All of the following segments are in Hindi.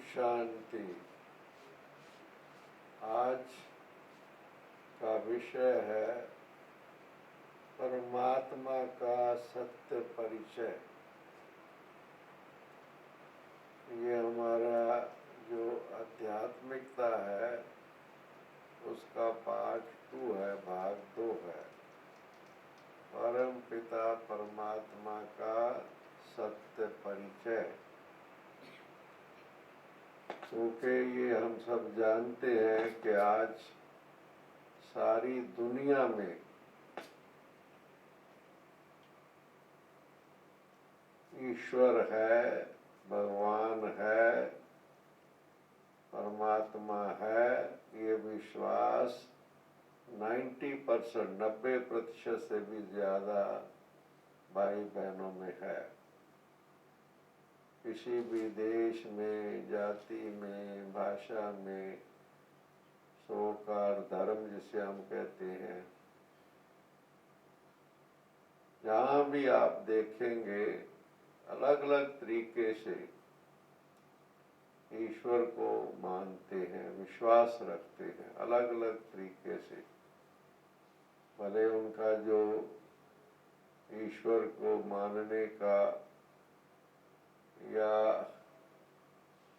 शांति। आज का विषय है परमात्मा का सत्य परिचय। ये हमारा जो आध्यात्मिकता है उसका पाठ 2 है, भाग 2 है। परम पिता परमात्मा का सत्य परिचय। क्योंकि ये हम सब जानते हैं कि आज सारी दुनिया में ईश्वर है, भगवान है, परमात्मा है, ये विश्वास 90% से भी ज्यादा भाई बहनों में है। किसी भी देश में, जाति में, भाषा में, सोकार धर्म जिसे हम कहते हैं, जहाँ भी आप देखेंगे अलग अलग तरीके से ईश्वर को मानते हैं, विश्वास रखते हैं, अलग अलग तरीके से। भले उनका जो ईश्वर को मानने का या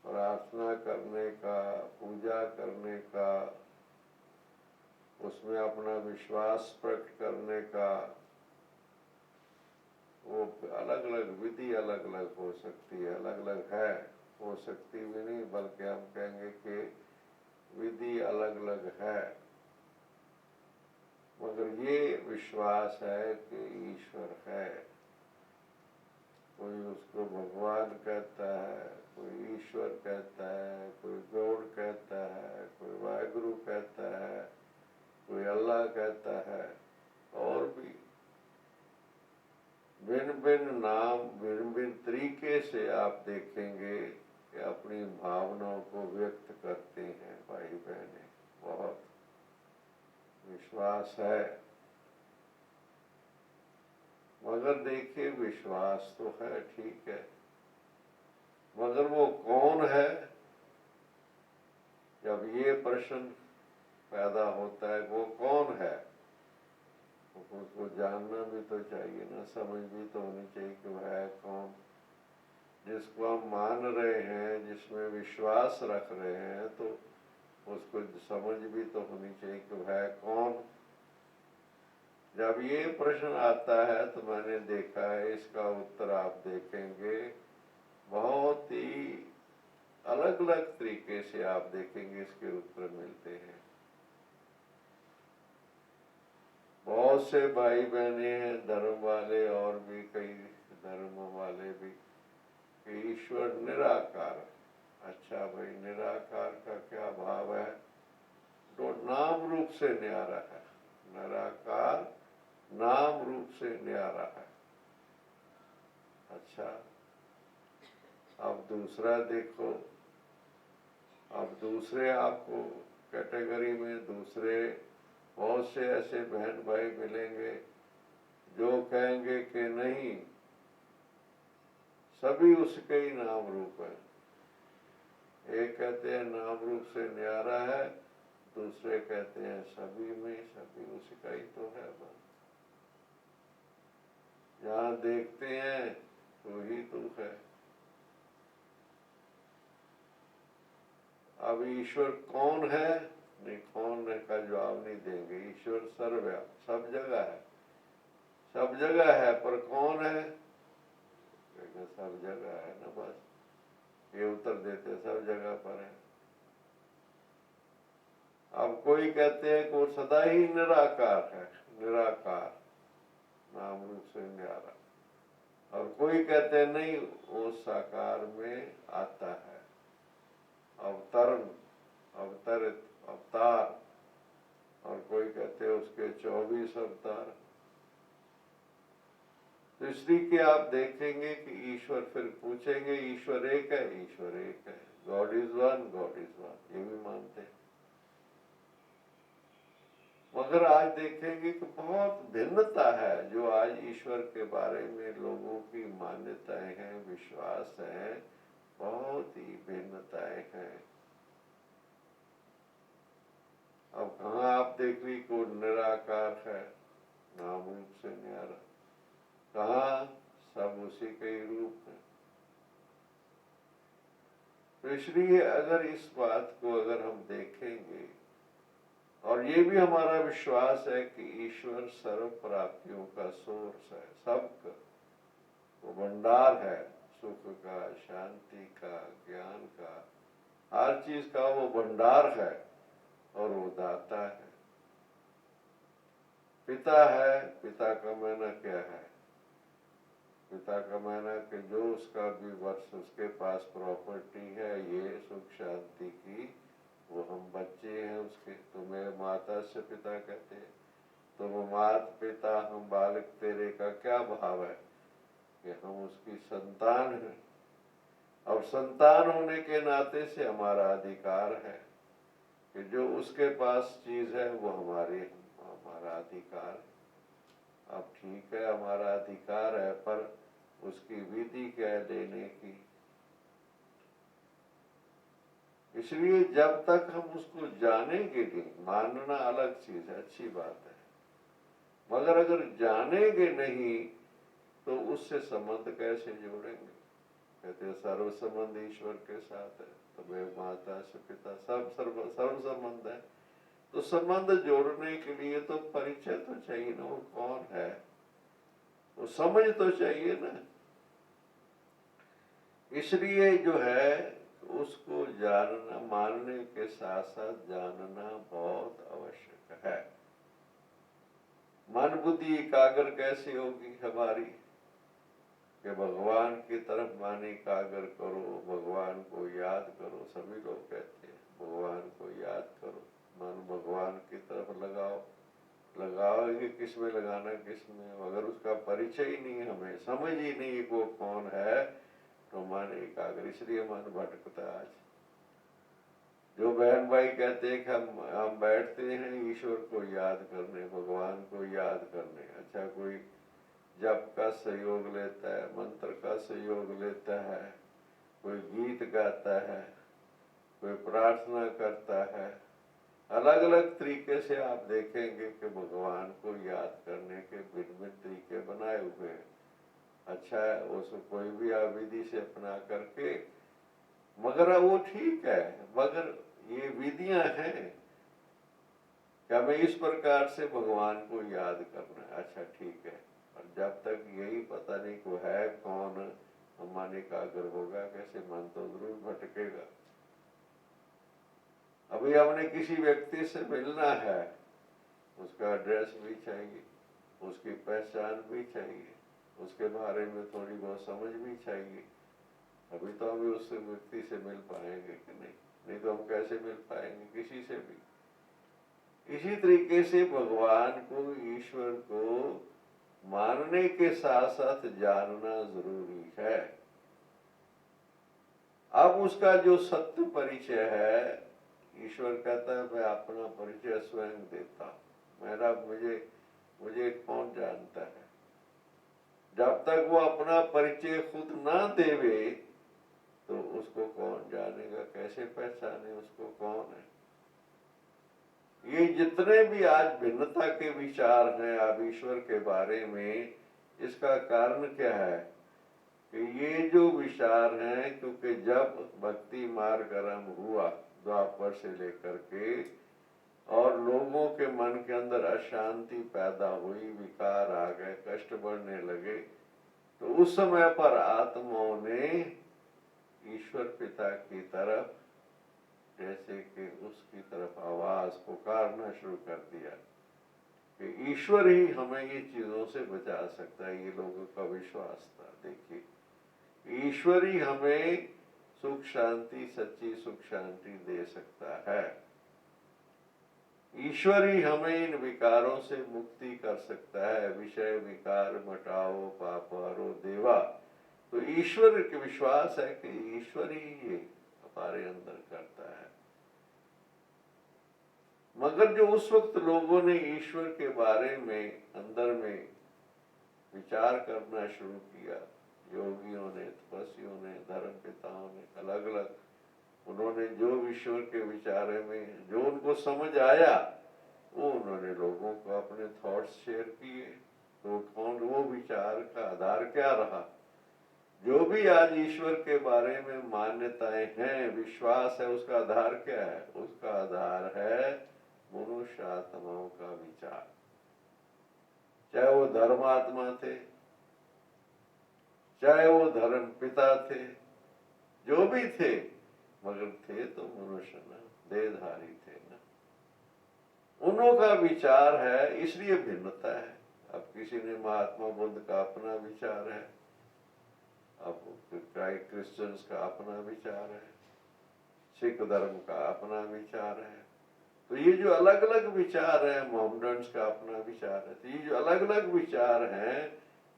प्रार्थना करने का, पूजा करने का, उसमें अपना विश्वास प्रकट करने का वो अलग अलग विधि अलग अलग हो सकती है, अलग अलग है, हो सकती भी नहीं बल्कि हम कहेंगे कि विधि अलग अलग है। मगर ये विश्वास है कि ईश्वर है। कोई उसको भगवान कहता है, कोई ईश्वर कहता है, कोई गॉड कहता है, कोई वाहिगुरु कहता है, कोई अल्लाह कहता है, और भी भिन्न भिन्न नाम, भिन्न भिन्न तरीके से आप देखेंगे कि अपनी भावनाओं को व्यक्त करते हैं भाई बहने। बहुत विश्वास है, मगर देखिए विश्वास तो है, ठीक है, मगर वो कौन है? जब ये प्रश्न पैदा होता है वो कौन है, तो उसको जानना भी तो चाहिए ना, समझ भी तो होनी चाहिए कि वह है कौन। जिसको हम मान रहे हैं, जिसमें विश्वास रख रहे हैं, तो उसको समझ भी तो होनी चाहिए कि वह है कौन। जब ये प्रश्न आता है तो मैंने देखा है इसका उत्तर आप देखेंगे बहुत ही अलग अलग तरीके से आप देखेंगे इसके उत्तर मिलते हैं। बहुत से भाई बहने हैं धर्म वाले और भी कई धर्म वाले भी कि ईश्वर निराकार। अच्छा भाई, निराकार का क्या भाव है? तो नाम रूप से न्यारा है। निराकार नाम रूप से न्यारा है। अच्छा, अब दूसरा देखो, अब दूसरे आपको कैटेगरी में दूसरे बहुत से ऐसे बहन भाई मिलेंगे जो कहेंगे कि नहीं, सभी उसके ही नाम रूप है। एक कहते हैं नाम रूप से न्यारा है, दूसरे कहते हैं सभी में, सभी उसका ही तो है बस। जहाँ देखते हैं तो ही तू है। अब ईश्वर कौन है? नहीं, कौन है का जवाब नहीं देंगे। ईश्वर सर्वव्यापी, सब जगह है, सब जगह है, पर कौन है? सब जगह है ना, बस ये उत्तर देते सब जगह पर है। अब कोई कहते हैं कि वो सदा ही निराकार है, निराकार नाम रूप से न्यारा, और कोई कहते हैं नहीं, वो साकार में आता है, अवतरण, अवतरित, अवतार, और कोई कहते हैं उसके 24 अवतार। तो इसलिए कि आप देखेंगे कि ईश्वर, फिर पूछेंगे ईश्वर एक है, ईश्वर एक है, God is one, God is one, ये भी मानते हैं। मगर आज देखेंगे कि बहुत भिन्नता है। जो आज ईश्वर के बारे में लोगों की मान्यताएं हैं, विश्वास है, बहुत ही भिन्नताएं हैं। अब कहाँ आप देख ली को निराकार है, नाम रूप से न्यारा, कहाँ सब उसी के ही रूप है। तो इसलिए अगर इस बात को अगर हम देखेंगे, और ये भी हमारा विश्वास है कि ईश्वर सर्व प्राप्तियों का सोर्स है, सबका वो भंडार है, सुख का, शांति का, ज्ञान का, हर चीज का वो भंडार है, और वो दाता है, पिता है। पिता का मायना क्या है? पिता का मायना कि जो उसका भी वर्ष उसके पास प्रॉपर्टी है, ये सुख शांति की, वो हम बच्चे हैं उसके। तुम्हें माता से पिता कहते हैं, तुम मात पिता हम बालक तेरे का क्या भाव है कि हम उसकी संतान हैं। अब संतान होने के नाते से हमारा अधिकार है कि जो उसके पास चीज है वो हमारा अधिकार है। अब ठीक है, हमारा अधिकार है, पर उसकी विधि क्या है देने की। इसलिए जब तक हम उसको जानेंगे नहीं, मानना अलग चीज है, अच्छी बात है, मगर अगर जानेंगे नहीं तो उससे संबंध कैसे जोड़ेंगे? कहते सर्व संबंध ईश्वर के साथ है, तो वे माता से पिता सब सर्व संबंध है। तो संबंध जोड़ने के लिए तो परिचय तो चाहिए ना, वो कौन है, वो समझ तो चाहिए ना। इसलिए जो है उसको जानना, मानने के साथ साथ जानना बहुत आवश्यक है। मन बुद्धि एकाग्र कैसे होगी हमारी कि भगवान की तरफ मन एकाग्र करो, भगवान को याद करो। सभी लोग कहते हैं भगवान को याद करो, मन भगवान की तरफ लगाओ। लगाओगे किस में लगाना, किस में? अगर उसका परिचय ही नहीं, हमें समझ ही नहीं वो कौन है, तो मन एकाग्र। इसलिए मन भटकता है आज। जो बहन भाई कहते हैं कि हम बैठते हैं ईश्वर को याद करने, भगवान को याद करने। अच्छा, कोई जप का सहयोग लेता है, मंत्र का सहयोग लेता है, कोई गीत गाता है, कोई प्रार्थना करता है, अलग अलग तरीके से आप देखेंगे कि भगवान को याद करने के भिन्न भिन्न तरीके बनाए हुए हैं। अच्छा है, उसको कोई भी आप विधि से अपना करके, मगर वो ठीक है, मगर ये विधियां हैं कि हमें इस प्रकार से भगवान को याद करना है। अच्छा ठीक है, और जब तक यही पता नहीं को है कौन, मन एकाग्र होगा कैसे? मन तो जरूर भटकेगा। अभी हमने किसी व्यक्ति से मिलना है, उसका एड्रेस भी चाहिए, उसकी पहचान भी चाहिए, उसके बारे में थोड़ी बहुत समझ भी चाहिए। अभी तो हम उस व्यक्ति से मिल पाएंगे कि नहीं? नहीं तो हम कैसे मिल पाएंगे किसी से भी? इसी तरीके से भगवान को, ईश्वर को मानने के साथ साथ जानना जरूरी है। अब उसका जो सत्य परिचय है, ईश्वर कहता है मैं अपना परिचय स्वयं देता हूं। मेरा मुझे कौन जानता है? जब तक वो अपना परिचय खुद ना देवे तो उसको कौन जानेगा, कैसे पहचाने उसको कौन है? ये जितने भी आज भिन्नता के विचार हैं अब ईश्वर के बारे में, इसका कारण क्या है कि ये जो विचार हैं, क्योंकि जब भक्ति मार्ग आरंभ हुआ द्वापर से लेकर के, और लोगों के मन के अंदर अशांति पैदा हुई, विकार आ गए, कष्ट बढ़ने लगे, तो उस समय पर आत्माओं ने ईश्वर पिता की तरफ, जैसे कि उसकी तरफ आवाज पुकारना शुरू कर दिया कि ईश्वर ही हमें ये चीजों से बचा सकता है। ये लोगों का विश्वास था। देखिए, ईश्वर ही हमें सुख शांति, सच्ची सुख शांति दे सकता है। ईश्वर ही हमें इन विकारों से मुक्ति कर सकता है। विषय विकार मटाओ पाप हरो देवा। तो ईश्वर के विश्वास है कि ईश्वर ही ये हमारे अंदर करता है। मगर जो उस वक्त लोगों ने ईश्वर के बारे में अंदर में विचार करना शुरू किया, योगियों ने, तपस्वियों ने, धर्म धर्म पिताओं ने अलग अलग, उन्होंने जो ईश्वर के विचार में जो उनको समझ आया वो उन्होंने लोगों को अपने थॉट्स शेयर किए। तो कौन, वो विचार का आधार क्या रहा? जो भी आज ईश्वर के बारे में मान्यताएं हैं, विश्वास है, उसका आधार क्या है? उसका आधार है मनुष्य आत्माओं का विचार। चाहे वो धर्मात्मा थे, चाहे वो धर्म पिता थे, जो भी थे, मगर थे तो मनुष्य ना, देहधारी थे ना। उन्हों का विचार है, इसलिए भिन्नता है। अब किसी ने महात्मा बुद्ध का अपना विचार है, अब क्रिश्चियंस का अपना विचार है, सिख धर्म का अपना विचार है। तो ये जो अलग अलग विचार है, मोहम्मडन्स का अपना विचार है। तो ये जो अलग अलग विचार हैं,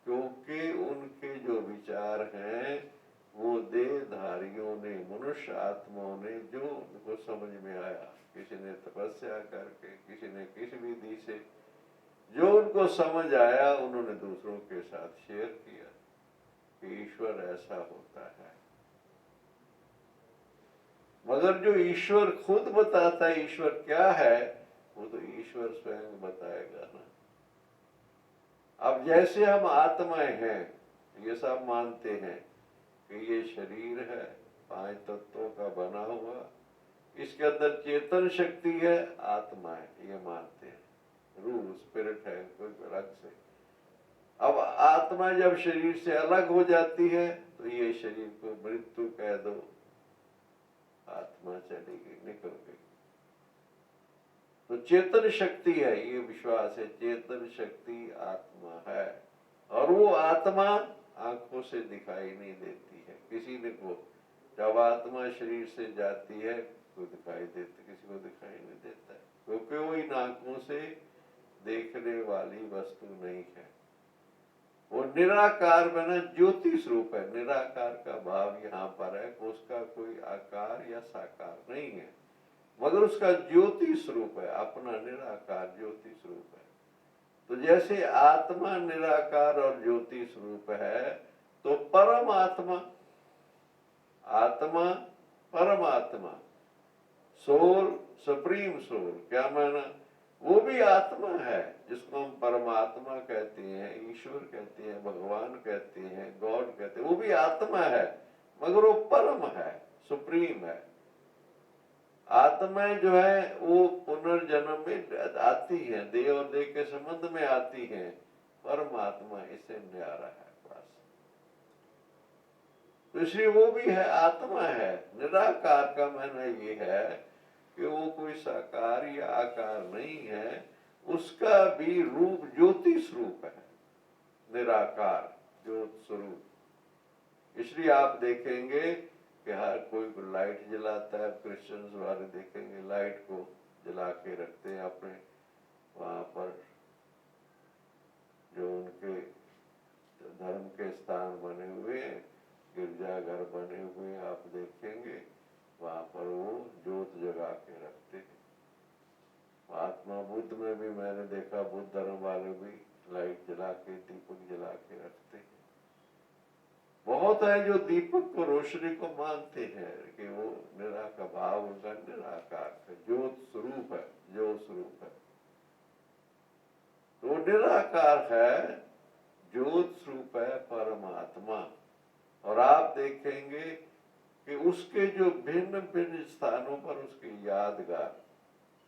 क्योंकि उनके जो विचार हैं वो देहधारियों ने, मनुष्य आत्माओं ने जो उनको समझ में आया, किसी ने तपस्या करके, किसी ने किस विधि से, जो उनको समझ आया उन्होंने दूसरों के साथ शेयर किया कि ईश्वर ऐसा होता है। मगर जो ईश्वर खुद बताता है ईश्वर क्या है, वो तो ईश्वर स्वयं बताएगा ना। अब जैसे हम आत्माएं हैं, ये सब मानते हैं कि ये शरीर है 5 तत्वों का बना हुआ, इसके अंदर चेतन शक्ति है, आत्मा है, ये मानते हैं। रूह, स्पिरिट है कोई अलग से। अब आत्मा जब शरीर से अलग हो जाती है तो ये शरीर को मृत्यु कह दो, आत्मा चली गई, निकल गई। तो चेतन शक्ति है, ये विश्वास है, चेतन शक्ति आत्मा है। और वो आत्मा आंखों से दिखाई नहीं देती है किसी ने को। जब आत्मा शरीर से जाती है तो दिखाई देती, किसी को दिखाई नहीं देता है, क्योंकि वो इन आंखों से देखने वाली वस्तु नहीं है। वो निराकार बना ज्योति स्वरूप है। निराकार का भाव यहाँ पर है, उसका कोई आकार या साकार नहीं है, मगर उसका ज्योति स्वरूप है, अपना निराकार ज्योति स्वरूप है। तो जैसे आत्मा निराकार और ज्योति स्वरूप है, तो परमात्मा, आत्मा परमात्मा, सोल, सुप्रीम सोल, क्या माना, वो भी आत्मा है, जिसको हम परमात्मा कहते हैं, ईश्वर कहते हैं, भगवान कहते हैं, गॉड कहते हैं। वो भी आत्मा है, मगर वो परम है, सुप्रीम है। आत्माएं जो है वो पुनर्जन्म में आती हैं, देह और देह के संबंध में आती हैं। परमात्मा इससे न्यारा है बस। तो इसलिए वो भी है, आत्मा है। निराकार का माना ये है कि वो कोई साकार या आकार नहीं है, उसका भी रूप ज्योति स्वरूप है, निराकार ज्योत स्वरूप। इसलिए आप देखेंगे कि हर कोई लाइट जलाता है, क्रिश्चियंस वाले देखेंगे लाइट को जला के रखते हैं अपने वहां पर, जो उनके धर्म के स्थान बने हुए हैं, गिरजाघर बने हुए, आप देखेंगे वहां पर वो ज्योत जगा के रखते हैं। महात्मा बुद्ध में भी मैंने देखा, बुद्ध धर्म वाले भी लाइट जला के, दीपक जला के रखते हैं। बहुत है जो दीपक को, रोशनी को मानते हैं कि वो निराकार भाव, उनका निराकार है, ज्योत स्वरूप है, ज्योत स्वरूप है। तो निराकार है, ज्योत स्वरूप है परमात्मा। और आप देखेंगे कि उसके जो भिन्न भिन्न स्थानों पर उसके यादगार,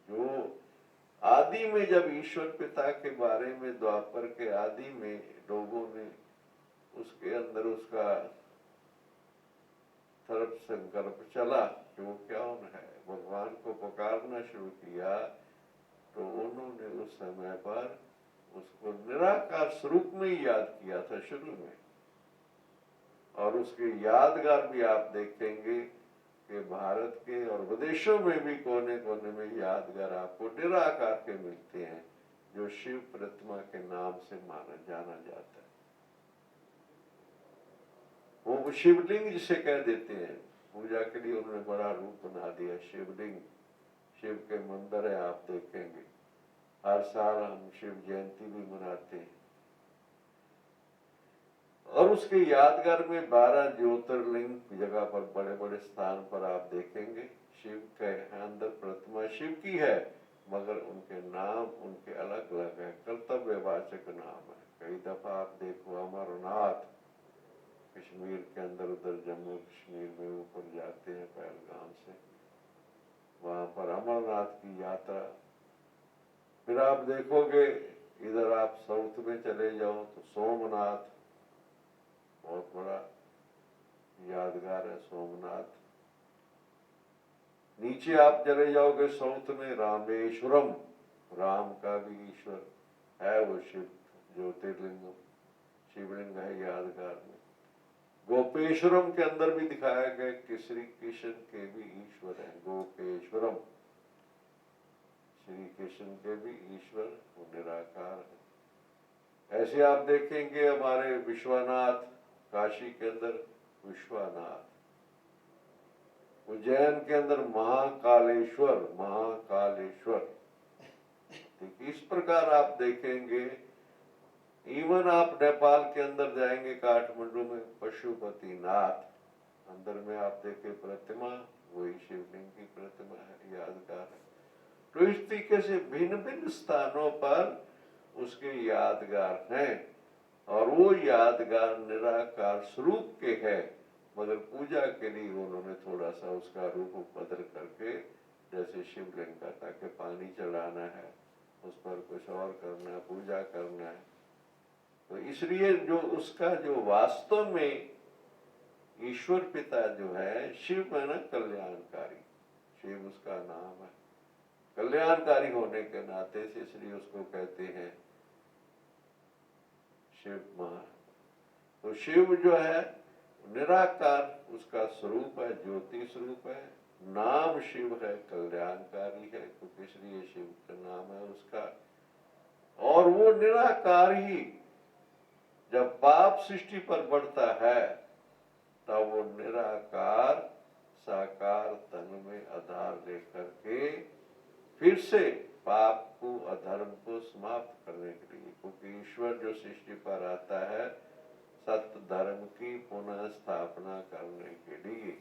जो आदि में जब ईश्वर पिता के बारे में द्वापर के आदि में लोगों ने उसके अंदर उसका सर्व संकल्प चला कि वो कौन है, भगवान को पुकारना शुरू किया, तो उन्होंने उस समय पर उसको निराकार स्वरूप में ही याद किया था शुरू में। और उसके यादगार भी आप देखेंगे कि भारत के और विदेशों में भी कोने कोने में यादगार आपको निराकार के मिलते हैं, जो शिव प्रतिमा के नाम से जाना जाता है। वो शिवलिंग जिसे कह देते हैं, पूजा के लिए उन्होंने बड़ा रूप बना दिया शिवलिंग। शिव के मंदिर है, आप देखेंगे हर साल हम शिव जयंती भी मनाते हैं। और उसके यादगार में 12 ज्योतिर्लिंग जगह पर बड़े बड़े स्थान पर आप देखेंगे शिव के अंदर प्रतिमा शिव की है, मगर उनके नाम उनके अलग अलग है, कर्तव्यवाचक नाम है। कई दफा आप देखो अमरनाथ, कश्मीर के अंदर उधर जम्मू कश्मीर में ऊपर जाते हैं पहलगाम से, वहां पर अमरनाथ की यात्रा। फिर आप देखोगे इधर आप साउथ में चले जाओ तो सोमनाथ बहुत बड़ा यादगार है सोमनाथ। नीचे आप चले जाओगे साउथ में रामेश्वरम, राम का भी ईश्वर है वो शिव ज्योतिर्लिंगम, शिवलिंग है यादगार में। गोपेश्वरम के अंदर भी दिखाया गया कि श्री कृष्ण के भी ईश्वर है, गोपेश्वरम श्री कृष्ण के भी ईश्वर वो निराकार है। ऐसे आप देखेंगे हमारे विश्वनाथ, काशी के अंदर विश्वनाथ, उज्जैन के अंदर महाकालेश्वर, महाकालेश्वर। इस प्रकार आप देखेंगे। इवन आप नेपाल के अंदर जाएंगे काठमांडू में पशुपतिनाथ, अंदर में आप देखें प्रतिमा वही शिवलिंग की प्रतिमा है, यादगार है। तो इस तरीके से भिन्न भिन्न स्थानों पर उसके यादगार हैं और वो यादगार निराकार स्वरूप के हैं, मगर पूजा के लिए उन्होंने थोड़ा सा उसका रूप बदल करके, जैसे शिवलिंग का ताकि पानी चढ़ाना है, उस पर कुछ और करना है, पूजा करना है, तो इसलिए जो उसका जो वास्तव में ईश्वर पिता जो है शिव है ना, कल्याणकारी, शिव उसका नाम है, कल्याणकारी होने के नाते से इसलिए उसको कहते हैं शिव महा। तो शिव जो है निराकार उसका स्वरूप है, ज्योति स्वरूप है, नाम शिव है, कल्याणकारी है, क्योंकि इसलिए शिव का नाम है उसका। और वो निराकार ही जब पाप सृष्टि पर बढ़ता है तब वो निराकार साकार तन में आधार लेकर के फिर से पाप को अधर्म को समाप्त करने के लिए, क्योंकि ईश्वर जो सृष्टि पर आता है सत्य धर्म की पुनः स्थापना करने के लिए।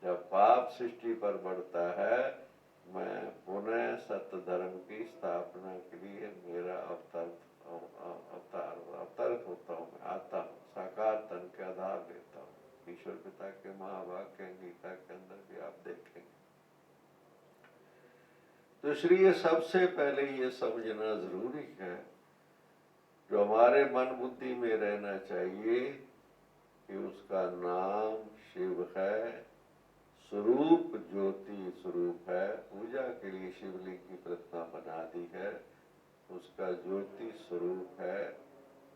जब पाप सृष्टि पर बढ़ता है, मैं पुनः सत्य धर्म की स्थापना के लिए मेरा अवतरित होता हूँ, मैं आता हूँ, साकार तन के आधार लेता हूँ। ईश्वर पिता के महावाक्य गीता के अंदर भी आप देखेंगे। तो इसलिए सबसे पहले ये समझना जरूरी है, जो हमारे मन बुद्धि में रहना चाहिए कि उसका नाम शिव है, स्वरूप ज्योति स्वरूप है, पूजा के लिए शिवलिंग की प्रतिमा बना दी है, उसका ज्योति स्वरूप है।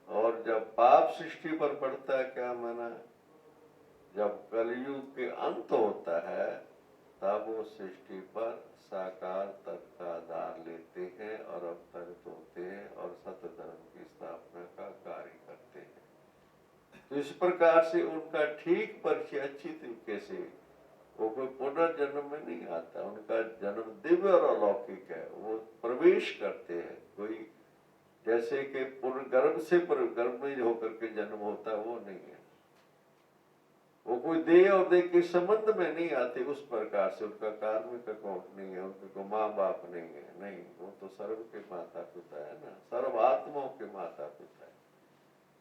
और जब पाप सृष्टि पर पड़ता है, क्या माना, जब कलयुग के अंत होता है तब वो सृष्टि पर साकार तत्व का आधार लेते हैं और अवतरित होते हैं और सत्य धर्म की स्थापना का कार्य करते हैं। तो इस प्रकार से उनका ठीक परिचय अच्छी तरीके से, वो कोई पुनर्जन्म में नहीं आता, उनका जन्म दिव्य और अलौकिक है, वो प्रवेश करते हैं। कोई जैसे कि गर्भ से गर्भ में होकर के जन्म होता है वो नहीं है, वो कोई देह और देह के संबंध में नहीं आते, उस प्रकार से उनका कार्मिक अकाउंट नहीं है, उनके को माँ बाप नहीं है, नहीं, वो तो सर्व के माता पिता है ना, सर्व आत्माओं के माता पिता है,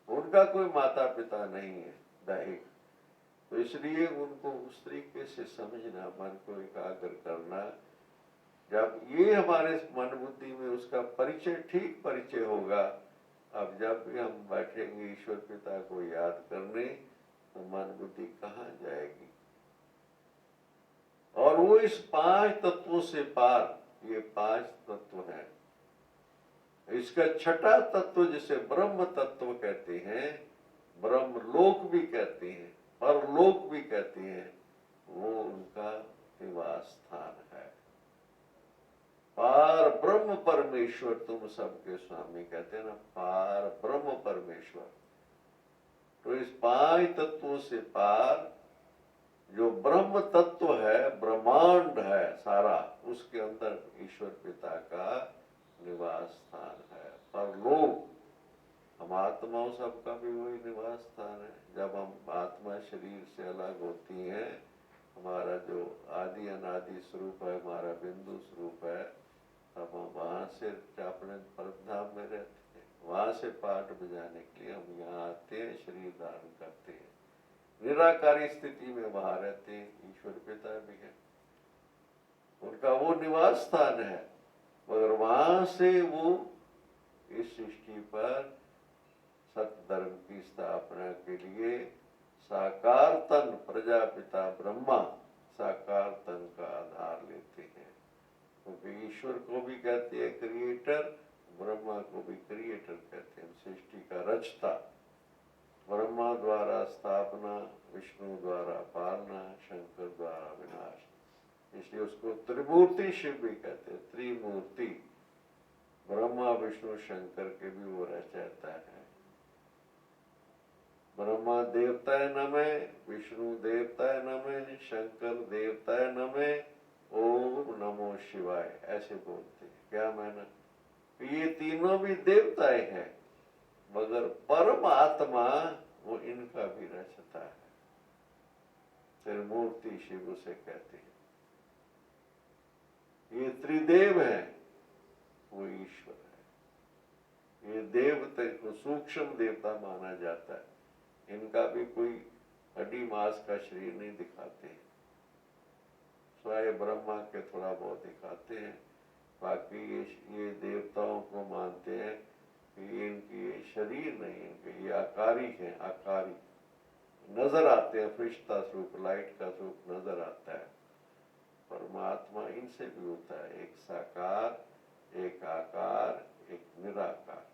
उनका कोई माता पिता नहीं है दैहिक। तो इसलिए उनको उस तरीके से समझना, मन को एकाग्र करना। जब ये हमारे मन बुद्धि में उसका परिचय, ठीक परिचय होगा, अब जब भी हम बैठेंगे ईश्वर पिता को याद करने तो मन बुद्धि कहाँ जाएगी। और वो इस 5 तत्वों से पार, ये 5 तत्व हैं, इसका छठा तत्व जिसे ब्रह्म तत्व कहते हैं, ब्रह्म लोक भी कहते हैं, परलोक भी कहते हैं, वो उनका निवास स्थान है। पार ब्रह्म परमेश्वर तुम सबके स्वामी कहते हैं ना, पार ब्रह्म परमेश्वर। तो इस 5 तत्वों से पार जो ब्रह्म तत्व है, ब्रह्मांड है सारा, उसके अंदर ईश्वर पिता का निवास स्थान है, परलोक। हम आत्माओं सबका भी वही निवास स्थान है। जब हम आत्मा शरीर से अलग होती हैं, हमारा जो आदि अनादि स्वरूप है, हमारा बिंदु स्वरूप है, तब हम वहाँ से अपने परमधाम में रहते हैं। वहाँ से पाठ बजाने के लिए हम यहाँ आते हैं, शरीर धारण करते हैं, निराकारी स्थिति में वहाँ रहते हैं। ईश्वर पिता भी है, उनका वो निवास स्थान है, मगर वहाँ से वो इस सृष्टि पर सत्य धर्म की स्थापना के लिए साकार तन प्रजापिता ब्रह्मा साकार तन का आधार लेते हैं। क्योंकि ईश्वर को भी कहते हैं क्रिएटर, ब्रह्मा को भी क्रिएटर कहते हैं, सृष्टि का रचता। ब्रह्मा द्वारा स्थापना, विष्णु द्वारा पालना, शंकर द्वारा विनाश, इसलिए उसको त्रिमूर्ति शिव भी कहते हैं। त्रिमूर्ति ब्रह्मा विष्णु शंकर के भी वो रचयिता है। ब्रह्मा देवताय नमः, विष्णु देवताय नमः, शंकर देवताय नमः, ओम नमो शिवाय, ऐसे बोलते हैं। क्या माना? ये तीनों भी देवताएं हैं, मगर परमात्मा वो इनका भी रचता है। त्रिमूर्ति शिव उसे कहते हैं। ये त्रिदेव है, वो ईश्वर है। ये देवता को सूक्ष्म देवता माना जाता है। इनका भी कोई हड्डी मांस का शरीर नहीं दिखाते हैं। स्वयं ब्रह्मा के थोड़ा बहुत दिखाते हैं, बाकी ये देवताओं को मानते हैं कि इनकी ये शरीर नहीं, इनके ये आकारी हैं, आकारी नजर आते हैं, फरिश्ता स्वरूप, लाइट का स्वरूप नजर आता है। परमात्मा इनसे भी होता है, एक साकार, एक आकार, एक निराकार।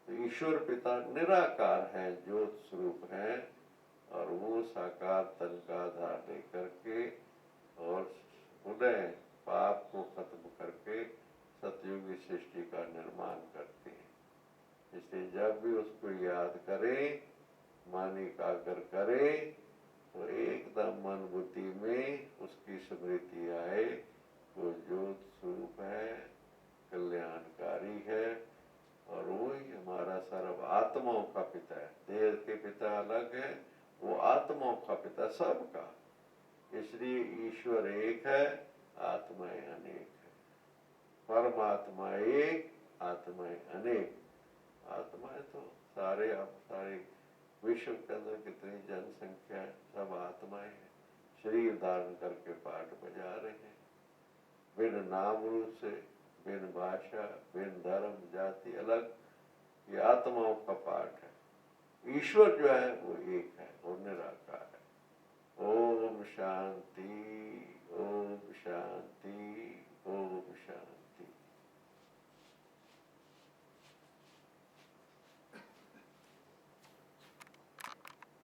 तो ईश्वर पिता निराकार है, ज्योत स्वरूप है, और वो साकार तन का आधार लेकर के और उदय पाप को खत्म करके सतयुगी सृष्टि का निर्माण करते हैं। इसलिए जब भी उसको याद करें, मन एकाग्र करें, तो एकदम मन बुद्धि में उसकी स्मृति आए, वो ज्योत स्वरूप है, कल्याणकारी है, और वो ही हमारा सर्व आत्माओं का पिता है। देह के पिता अलग है, वो आत्माओं का पिता सबका। इसलिए ईश्वर एक है, आत्माएं अनेक है। परमात्मा एक, आत्माएं अनेक। आत्माएं तो सारे, आप सारे विश्व के अंदर कितनी जनसंख्या है, सब आत्माएं हैं, शरीर धारण करके पाठ बजा रहे हैं, बिन नाम रूप से, बिन भाषा, बिन धर्म जाति अलग, ये आत्माओं का पाठ है। ईश्वर जो है वो एक है और निराकार है। ओम शांति, ओम शांति।